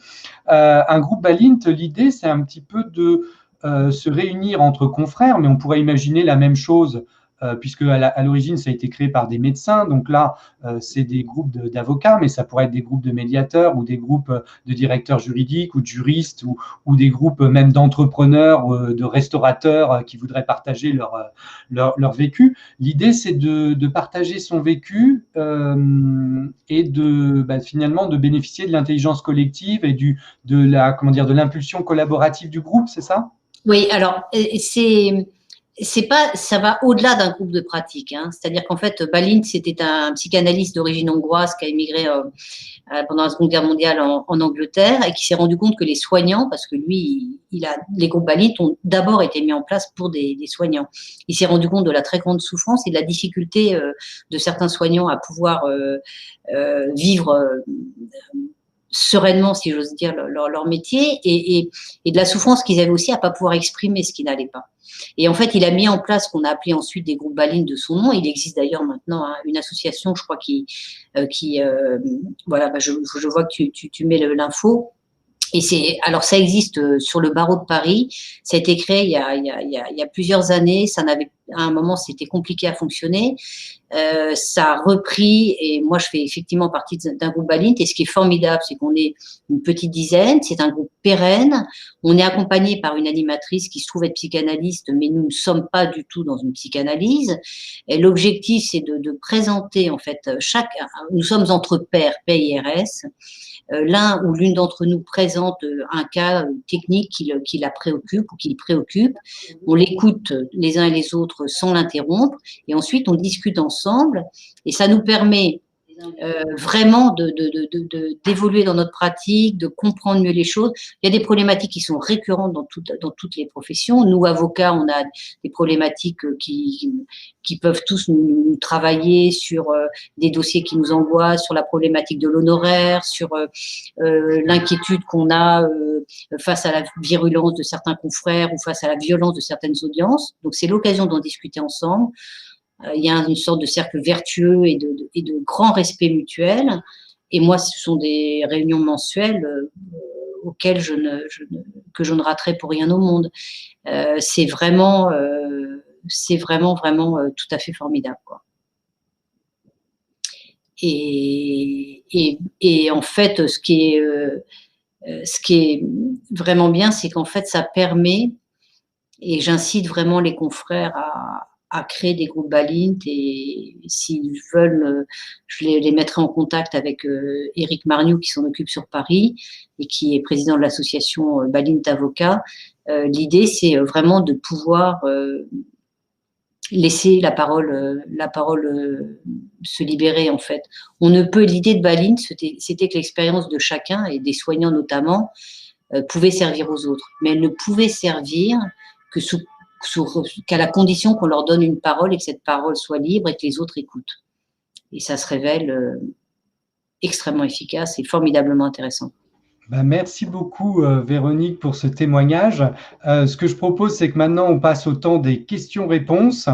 Un groupe Balint, l'idée, c'est un petit peu de se réunir entre confrères, mais on pourrait imaginer la même chose puisque à l'origine, ça a été créé par des médecins. Donc là, c'est des groupes d'avocats, mais ça pourrait être des groupes de médiateurs ou des groupes de directeurs juridiques ou de juristes ou des groupes même d'entrepreneurs, de restaurateurs qui voudraient partager leur vécu. L'idée, c'est de partager son vécu et finalement de bénéficier de l'intelligence collective et de l'impulsion collaborative du groupe, c'est ça? Oui, alors ça va au-delà d'un groupe de pratique. Hein. C'est-à-dire qu'en fait, Balint, c'était un psychanalyste d'origine hongroise qui a émigré pendant la Seconde Guerre mondiale en Angleterre et qui s'est rendu compte que les soignants, parce que lui, les groupes Balint ont d'abord été mis en place pour des soignants. Il s'est rendu compte de la très grande souffrance et de la difficulté de certains soignants à pouvoir vivre sereinement, si j'ose dire, leur métier et de la souffrance qu'ils avaient aussi à ne pas pouvoir exprimer ce qui n'allait pas. Et en fait, il a mis en place ce qu'on a appelé ensuite des groupes Balint de son nom. Il existe d'ailleurs maintenant une association, je crois, voilà, je vois que tu mets l'info. Et alors ça existe sur le barreau de Paris. Ça a été créé il y a plusieurs années. À un moment, c'était compliqué à fonctionner. Ça a repris et moi, je fais effectivement partie d'un groupe Balint. Et ce qui est formidable, c'est qu'on est une petite dizaine. C'est un groupe pérenne. On est accompagné par une animatrice qui se trouve être psychanalyste, mais nous ne sommes pas du tout dans une psychanalyse. Et l'objectif, c'est de présenter en fait nous sommes entre pairs, PIRS. L'un ou l'une d'entre nous présente un cas technique qui la préoccupe ou qui le préoccupe. On l'écoute les uns et les autres sans l'interrompre et ensuite on discute ensemble et ça nous permet vraiment d'évoluer dans notre pratique, de comprendre mieux les choses. Il y a des problématiques qui sont récurrentes dans toutes les professions. Nous, avocats, on a des problématiques qui peuvent tous nous travailler sur des dossiers qui nous angoissent, sur la problématique de l'honoraire, sur l'inquiétude qu'on a face à la virulence de certains confrères ou face à la violence de certaines audiences. Donc, c'est l'occasion d'en discuter ensemble. Il y a une sorte de cercle vertueux et de grand respect mutuel. Et moi, ce sont des réunions mensuelles auxquelles que je ne raterai pour rien au monde. C'est vraiment tout à fait formidable, quoi. Et en fait, ce qui est vraiment bien, c'est qu'en fait, ça permet, et j'incite vraiment les confrères à créer des groupes Balint et s'ils veulent, je les mettrai en contact avec Éric Marniou qui s'en occupe sur Paris et qui est président de l'association Balint Avocats. L'idée, c'est vraiment de pouvoir laisser la parole se libérer en fait. L'idée de Balint, c'était que l'expérience de chacun et des soignants notamment pouvait servir aux autres, mais elle ne pouvait servir que qu'à la condition qu'on leur donne une parole et que cette parole soit libre et que les autres écoutent. et ça se révèle extrêmement efficace et formidablement intéressant. Ben, merci beaucoup Véronique pour ce témoignage. Ce que je propose, c'est que maintenant on passe au temps des questions-réponses.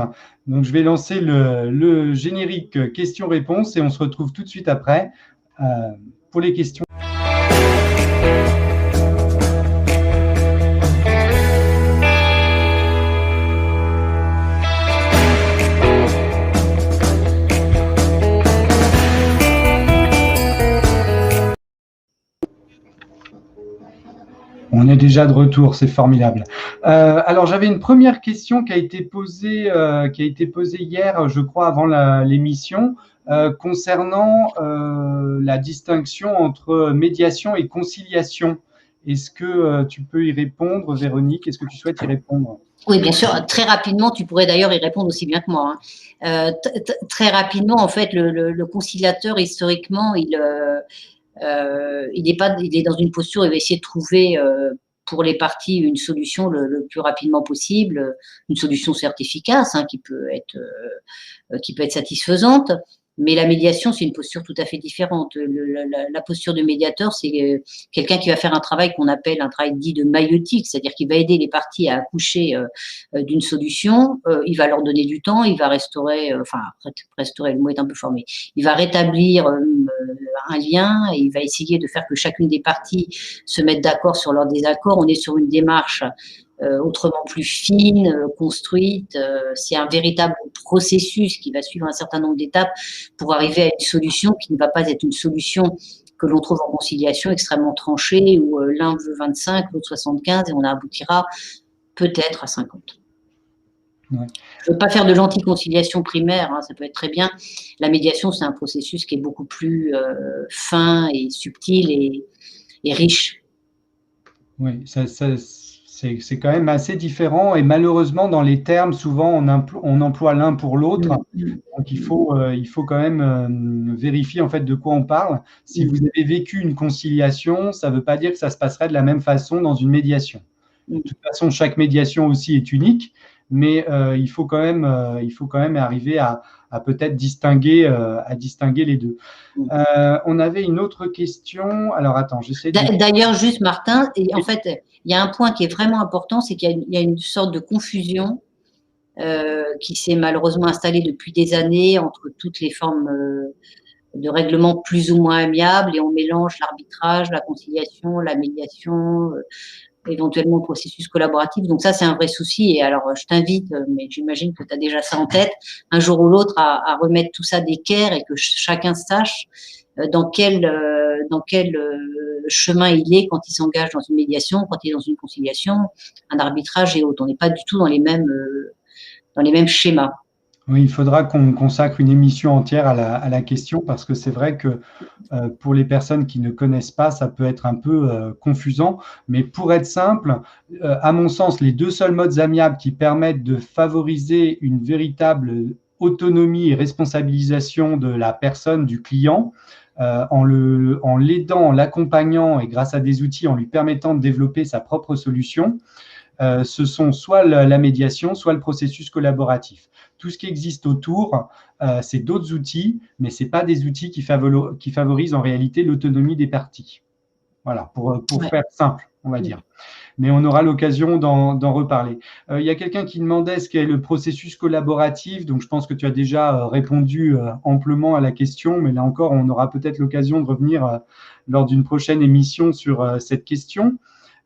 Donc je vais lancer le générique questions-réponses et on se retrouve tout de suite après pour les questions. On est déjà de retour, c'est formidable. Alors, j'avais une première question qui a été posée hier, je crois, avant l'émission, concernant la distinction entre médiation et conciliation. Est-ce que tu peux y répondre, Véronique? Est-ce que tu souhaites y répondre? Oui, bien sûr. Très rapidement, tu pourrais d'ailleurs y répondre aussi bien que moi. Très rapidement, en fait, le conciliateur, historiquement, il est dans une posture, il va essayer de trouver pour les parties une solution le plus rapidement possible, une solution certes efficace, qui peut être satisfaisante. Mais la médiation, c'est une posture tout à fait différente. La posture de médiateur, c'est quelqu'un qui va faire un travail qu'on appelle un travail dit de maïeutique, c'est-à-dire qu'il va aider les parties à accoucher d'une solution, il va leur donner du temps, il va restaurer, le mot est un peu formé, il va rétablir un lien et il va essayer de faire que chacune des parties se mette d'accord sur leur désaccord. On est sur une démarche autrement plus fine, construite. C'est un véritable processus qui va suivre un certain nombre d'étapes pour arriver à une solution qui ne va pas être une solution que l'on trouve en conciliation extrêmement tranchée où l'un veut 25, l'autre 75 et on aboutira peut-être à 50. Ouais. Je ne veux pas faire de l'anti-conciliation primaire, ça peut être très bien. La médiation, c'est un processus qui est beaucoup plus fin et subtil et riche. Oui, c'est quand même assez différent et malheureusement dans les termes souvent on emploie l'un pour l'autre, donc il faut quand même vérifier en fait de quoi on parle. Si vous avez vécu une conciliation, ça ne veut pas dire que ça se passerait de la même façon dans une médiation. De toute façon, chaque médiation aussi est unique, mais il faut quand même arriver à peut-être distinguer les deux. On avait une autre question. Alors, attends, j'essaie de… D'ailleurs, juste Martin, et en fait, il y a un point qui est vraiment important, c'est qu'il y a une sorte de confusion qui s'est malheureusement installée depuis des années entre toutes les formes de règlement plus ou moins amiables, et on mélange l'arbitrage, la conciliation, la médiation, éventuellement le processus collaboratif. Donc ça, c'est un vrai souci. Et alors, je t'invite, mais j'imagine que tu as déjà ça en tête, un jour ou l'autre à remettre tout ça d'équerre et que chacun sache dans quel chemin il est quand il s'engage dans une médiation, quand il est dans une conciliation, un arbitrage et autres. On n'est pas du tout dans les mêmes schémas. Oui, il faudra qu'on consacre une émission entière à la question parce que c'est vrai que pour les personnes qui ne connaissent pas, ça peut être un peu confusant. Mais pour être simple, à mon sens, les deux seuls modes amiables qui permettent de favoriser une véritable autonomie et responsabilisation de la personne, du client, en l'aidant, en l'accompagnant et grâce à des outils, en lui permettant de développer sa propre solution, ce sont soit la médiation, soit le processus collaboratif. Tout ce qui existe autour, c'est d'autres outils, mais ce n'est pas des outils qui favorisent en réalité l'autonomie des parties. Voilà, pour faire simple, on va dire. Mais on aura l'occasion d'en reparler. Il y a quelqu'un qui demandait ce qu'est le processus collaboratif, donc je pense que tu as déjà répondu amplement à la question, mais là encore, on aura peut-être l'occasion de revenir lors d'une prochaine émission sur cette question.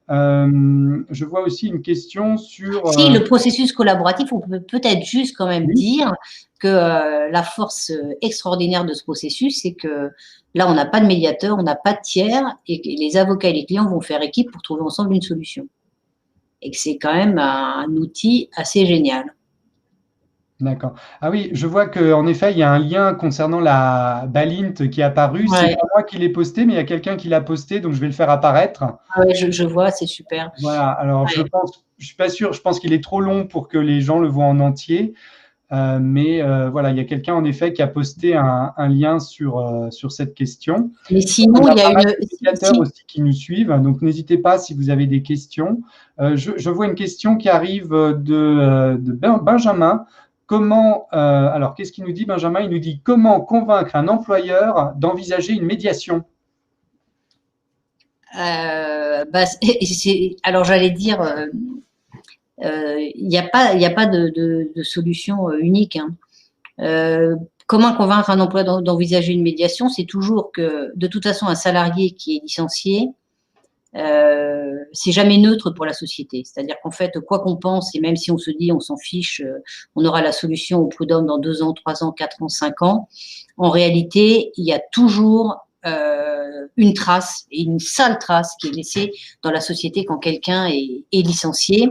Je vois aussi une question sur… Si, le processus collaboratif, on peut peut-être juste quand même dire que la force extraordinaire de ce processus, c'est que là, on n'a pas de médiateur, on n'a pas de tiers, et que les avocats et les clients vont faire équipe pour trouver ensemble une solution. Et que c'est quand même un outil assez génial. D'accord. Ah oui, je vois qu'en effet, il y a un lien concernant la Balint qui est apparu. Ouais. C'est pas moi qui l'ai posté, mais il y a quelqu'un qui l'a posté, donc je vais le faire apparaître. Ah oui, je vois, c'est super. Voilà, alors je suis pas sûr, je pense qu'il est trop long pour que les gens le voient en entier. Mais voilà, il y a quelqu'un en effet qui a posté un lien sur cette question. Mais sinon, il y a des médiateurs aussi qui nous suivent, donc n'hésitez pas si vous avez des questions. Je vois une question qui arrive de Benjamin. comment, alors qu'est-ce qu'il nous dit, Benjamin? Il nous dit comment convaincre un employeur d'envisager une médiation? Alors j'allais dire, il n'y a pas de solution unique, hein. Comment convaincre un employeur d'envisager une médiation? C'est toujours que, de toute façon, un salarié qui est licencié, c'est jamais neutre pour la société. C'est-à-dire qu'en fait, quoi qu'on pense, et même si on se dit on s'en fiche, on aura la solution au prud'homme dans 2 ans, 3 ans, 4 ans, 5 ans, en réalité, il y a toujours une trace, et une sale trace qui est laissée dans la société quand quelqu'un est licencié.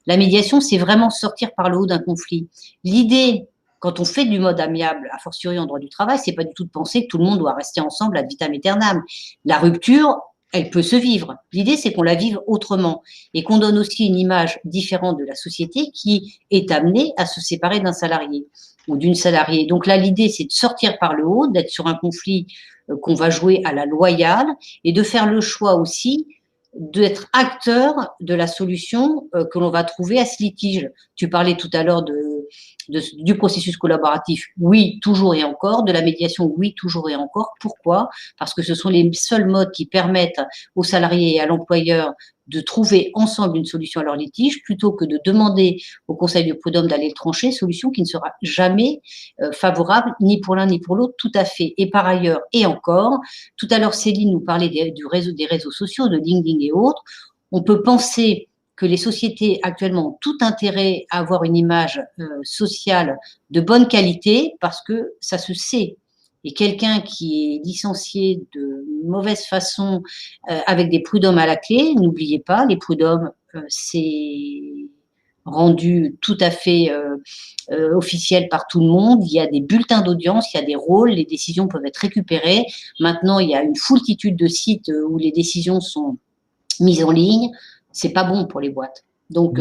La médiation, c'est vraiment sortir par le haut d'un conflit. L'idée, quand on fait du mode amiable, a fortiori en droit du travail, c'est pas du tout de penser que tout le monde doit rester ensemble ad vitam aeternam. La rupture, elle peut se vivre. L'idée, c'est qu'on la vive autrement et qu'on donne aussi une image différente de la société qui est amenée à se séparer d'un salarié ou d'une salariée. Donc là, l'idée, c'est de sortir par le haut, d'être sur un conflit qu'on va jouer à la loyale et de faire le choix aussi d'être acteur de la solution que l'on va trouver à ce litige. Tu parlais tout à l'heure du processus collaboratif, oui, toujours et encore, de la médiation, oui, toujours et encore. Pourquoi? Parce que ce sont les seuls modes qui permettent aux salariés et à l'employeur de trouver ensemble une solution à leur litige, plutôt que de demander au Conseil du prud'homme d'aller le trancher, solution qui ne sera jamais favorable, ni pour l'un ni pour l'autre, tout à fait. Et par ailleurs, et encore, tout à l'heure, Céline nous parlait des réseaux sociaux, de LinkedIn et autres. On peut penser que les sociétés actuellement ont tout intérêt à avoir une image sociale de bonne qualité parce que ça se sait. Et quelqu'un qui est licencié de mauvaise façon avec des prud'hommes à la clé, n'oubliez pas, les prud'hommes, c'est rendu tout à fait officiel par tout le monde. Il y a des bulletins d'audience, il y a des rôles, les décisions peuvent être récupérées. Maintenant, il y a une foultitude de sites où les décisions sont mises en ligne. C'est pas bon pour les boîtes. Donc,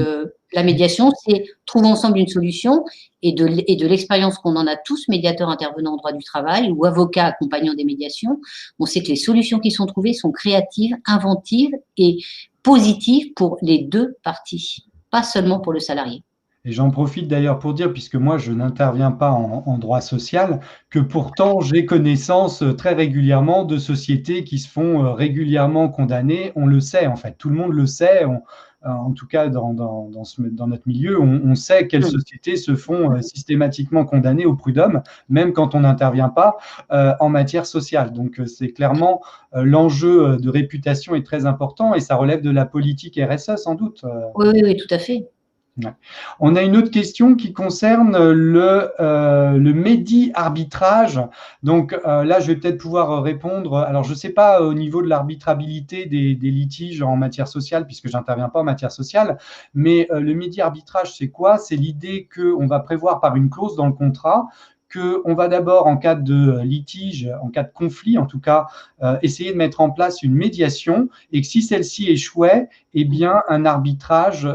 la médiation, c'est trouver ensemble une solution et de l'expérience qu'on en a tous, médiateurs intervenants en droit du travail ou avocats accompagnant des médiations, on sait que les solutions qui sont trouvées sont créatives, inventives et positives pour les deux parties, pas seulement pour le salarié. Et j'en profite d'ailleurs pour dire, puisque moi je n'interviens pas en droit social, que pourtant j'ai connaissance très régulièrement de sociétés qui se font régulièrement condamner. On le sait en fait, tout le monde le sait. En tout cas, dans notre milieu, on sait quelles sociétés se font systématiquement condamner au prud'homme, même quand on n'intervient pas en matière sociale. Donc, c'est clairement l'enjeu de réputation est très important et ça relève de la politique RSE sans doute. Oui, tout à fait. Ouais. On a une autre question qui concerne le médi-arbitrage. Donc là, je vais peut-être pouvoir répondre. Alors, je ne sais pas au niveau de l'arbitrabilité des litiges en matière sociale, puisque je n'interviens pas en matière sociale, mais le médi-arbitrage, c'est quoi? C'est l'idée qu'on va prévoir par une clause dans le contrat qu'on va d'abord, en cas de litige, en cas de conflit, en tout cas, essayer de mettre en place une médiation et que si celle-ci échouait, eh bien, un arbitrage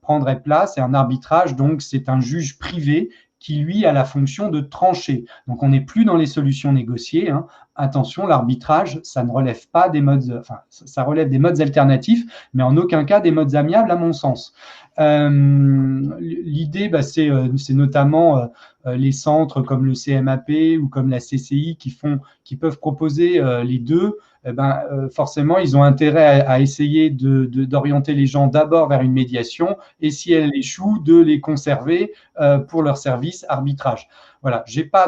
prendrait place. Et un arbitrage, donc, c'est un juge privé qui, lui, a la fonction de trancher. Donc, on n'est plus dans les solutions négociées, hein. Attention, l'arbitrage, ça ne relève pas des modes, enfin, ça relève des modes alternatifs, mais en aucun cas des modes amiables, à mon sens. L'idée, c'est notamment les centres comme le CMAP ou comme la CCI qui peuvent proposer les deux. Forcément, ils ont intérêt à essayer d'orienter les gens d'abord vers une médiation et si elle échoue, de les conserver pour leur service arbitrage. Voilà, j'ai pas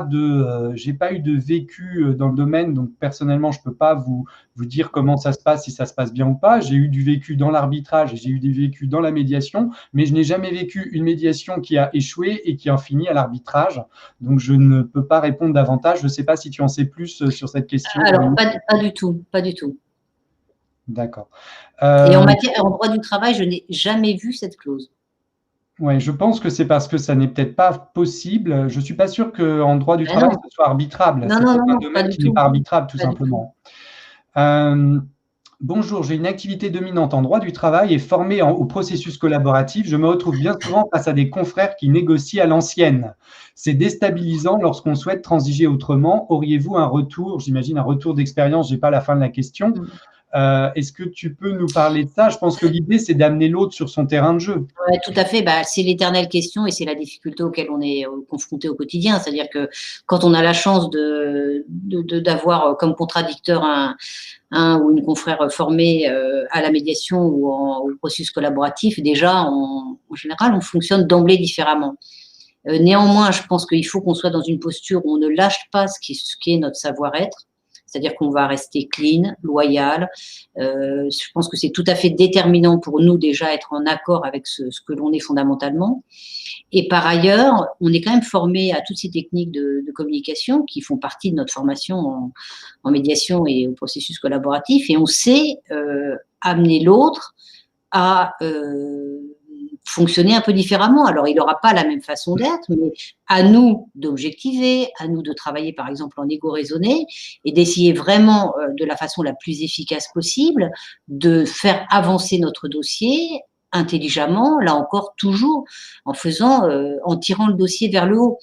eu de vécu dans le domaine, donc personnellement, je peux pas vous dire comment ça se passe, si ça se passe bien ou pas. J'ai eu du vécu dans l'arbitrage et j'ai eu du vécu dans la médiation, mais je n'ai jamais vécu une médiation qui a échoué et qui a fini à l'arbitrage. Donc, je ne peux pas répondre davantage. Je ne sais pas si tu en sais plus sur cette question. Alors, pas du tout, pas du tout. D'accord. Et en droit du travail, je n'ai jamais vu cette clause. Oui, je pense que c'est parce que ça n'est peut-être pas possible. Je ne suis pas sûr qu'en droit du travail, ce soit arbitrable. C'est un domaine qui n'est pas arbitrable, tout simplement. Bonjour, j'ai une activité dominante en droit du travail et formée au processus collaboratif. Je me retrouve bien souvent face à des confrères qui négocient à l'ancienne. C'est déstabilisant lorsqu'on souhaite transiger autrement. Auriez-vous un retour, j'imagine un retour d'expérience, je n'ai pas la fin de la question, Est-ce que tu peux nous parler de ça? Je pense que l'idée, c'est d'amener l'autre sur son terrain de jeu. Ouais, tout à fait. C'est l'éternelle question et c'est la difficulté auquel on est confronté au quotidien. C'est-à-dire que quand on a la chance d'avoir comme contradicteur un ou une confrère formée à la médiation ou au processus collaboratif, déjà, en général, on fonctionne d'emblée différemment. Néanmoins, je pense qu'il faut qu'on soit dans une posture où on ne lâche pas ce qui est notre savoir-être. C'est-à-dire qu'on va rester clean, loyal. Je pense que c'est tout à fait déterminant pour nous déjà être en accord avec ce que l'on est fondamentalement. Et par ailleurs, on est quand même formé à toutes ces techniques de communication qui font partie de notre formation en médiation et au processus collaboratif. Et on sait amener l'autre à fonctionner un peu différemment. Alors, il n'aura pas la même façon d'être, mais à nous d'objectiver, à nous de travailler, par exemple, en égo raisonné et d'essayer vraiment, de la façon la plus efficace possible, de faire avancer notre dossier intelligemment, là encore, toujours en tirant le dossier vers le haut.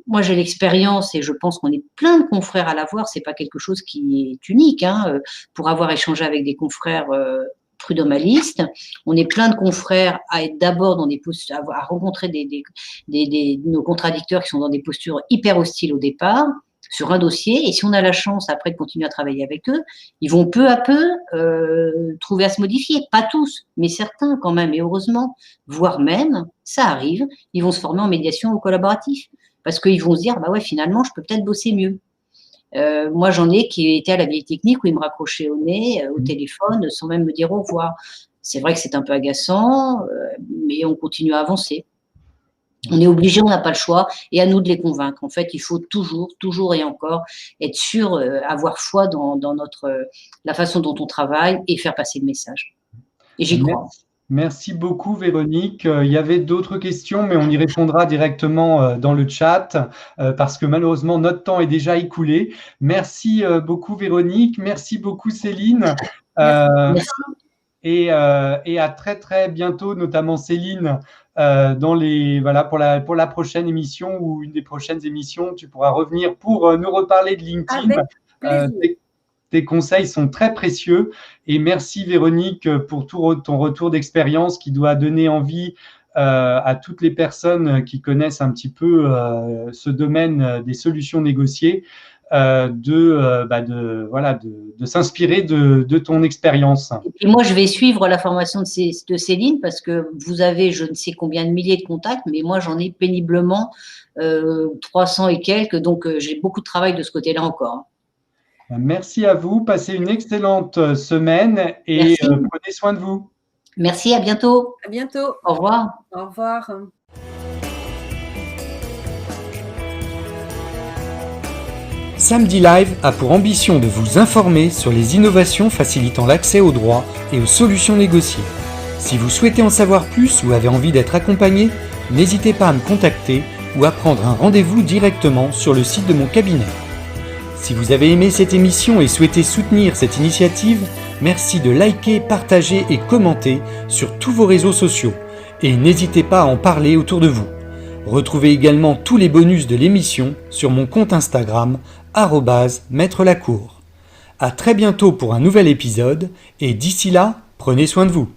Moi, j'ai l'expérience et je pense qu'on est plein de confrères à l'avoir. C'est pas quelque chose qui est unique, hein, pour avoir échangé avec des confrères prud'homalistes. On est plein de confrères à être d'abord dans des postures, à rencontrer nos contradicteurs qui sont dans des postures hyper hostiles au départ sur un dossier. Et si on a la chance après de continuer à travailler avec eux, ils vont peu à peu trouver à se modifier. Pas tous, mais certains quand même, et heureusement, voire même, ça arrive, ils vont se former en médiation ou collaboratif. Parce qu'ils vont se dire, bah ouais, finalement, je peux peut-être bosser mieux. Moi, j'en ai qui étaient à la vieille technique où ils me raccrochaient au nez, au téléphone, sans même me dire au revoir. C'est vrai que c'est un peu agaçant, mais on continue à avancer. On est obligé, on n'a pas le choix, et à nous de les convaincre. En fait, il faut toujours et encore être sûr, avoir foi dans la façon dont on travaille et faire passer le message. Et j'y crois. Merci beaucoup, Véronique. Il y avait d'autres questions, mais on y répondra directement dans le chat parce que malheureusement, notre temps est déjà écoulé. Merci beaucoup, Véronique. Merci beaucoup, Céline. Merci. Et à très, très bientôt, notamment Céline, pour la prochaine émission ou une des prochaines émissions. Tu pourras revenir pour nous reparler de LinkedIn. Tes conseils sont très précieux et merci Véronique pour ton retour d'expérience qui doit donner envie à toutes les personnes qui connaissent un petit peu ce domaine des solutions négociées de s'inspirer de ton expérience. Et moi, je vais suivre la formation de Céline parce que vous avez je ne sais combien de milliers de contacts, mais moi, j'en ai péniblement 300 et quelques, donc j'ai beaucoup de travail de ce côté-là encore. Merci à vous, passez une excellente semaine et prenez soin de vous. Merci, à bientôt. À bientôt. Au revoir. Au revoir. Samedi Live a pour ambition de vous informer sur les innovations facilitant l'accès au droit et aux solutions négociées. Si vous souhaitez en savoir plus ou avez envie d'être accompagné, n'hésitez pas à me contacter ou à prendre un rendez-vous directement sur le site de mon cabinet. Si vous avez aimé cette émission et souhaitez soutenir cette initiative, merci de liker, partager et commenter sur tous vos réseaux sociaux. Et n'hésitez pas à en parler autour de vous. Retrouvez également tous les bonus de l'émission sur mon compte Instagram @maître Lacour. À très bientôt pour un nouvel épisode et d'ici là, prenez soin de vous.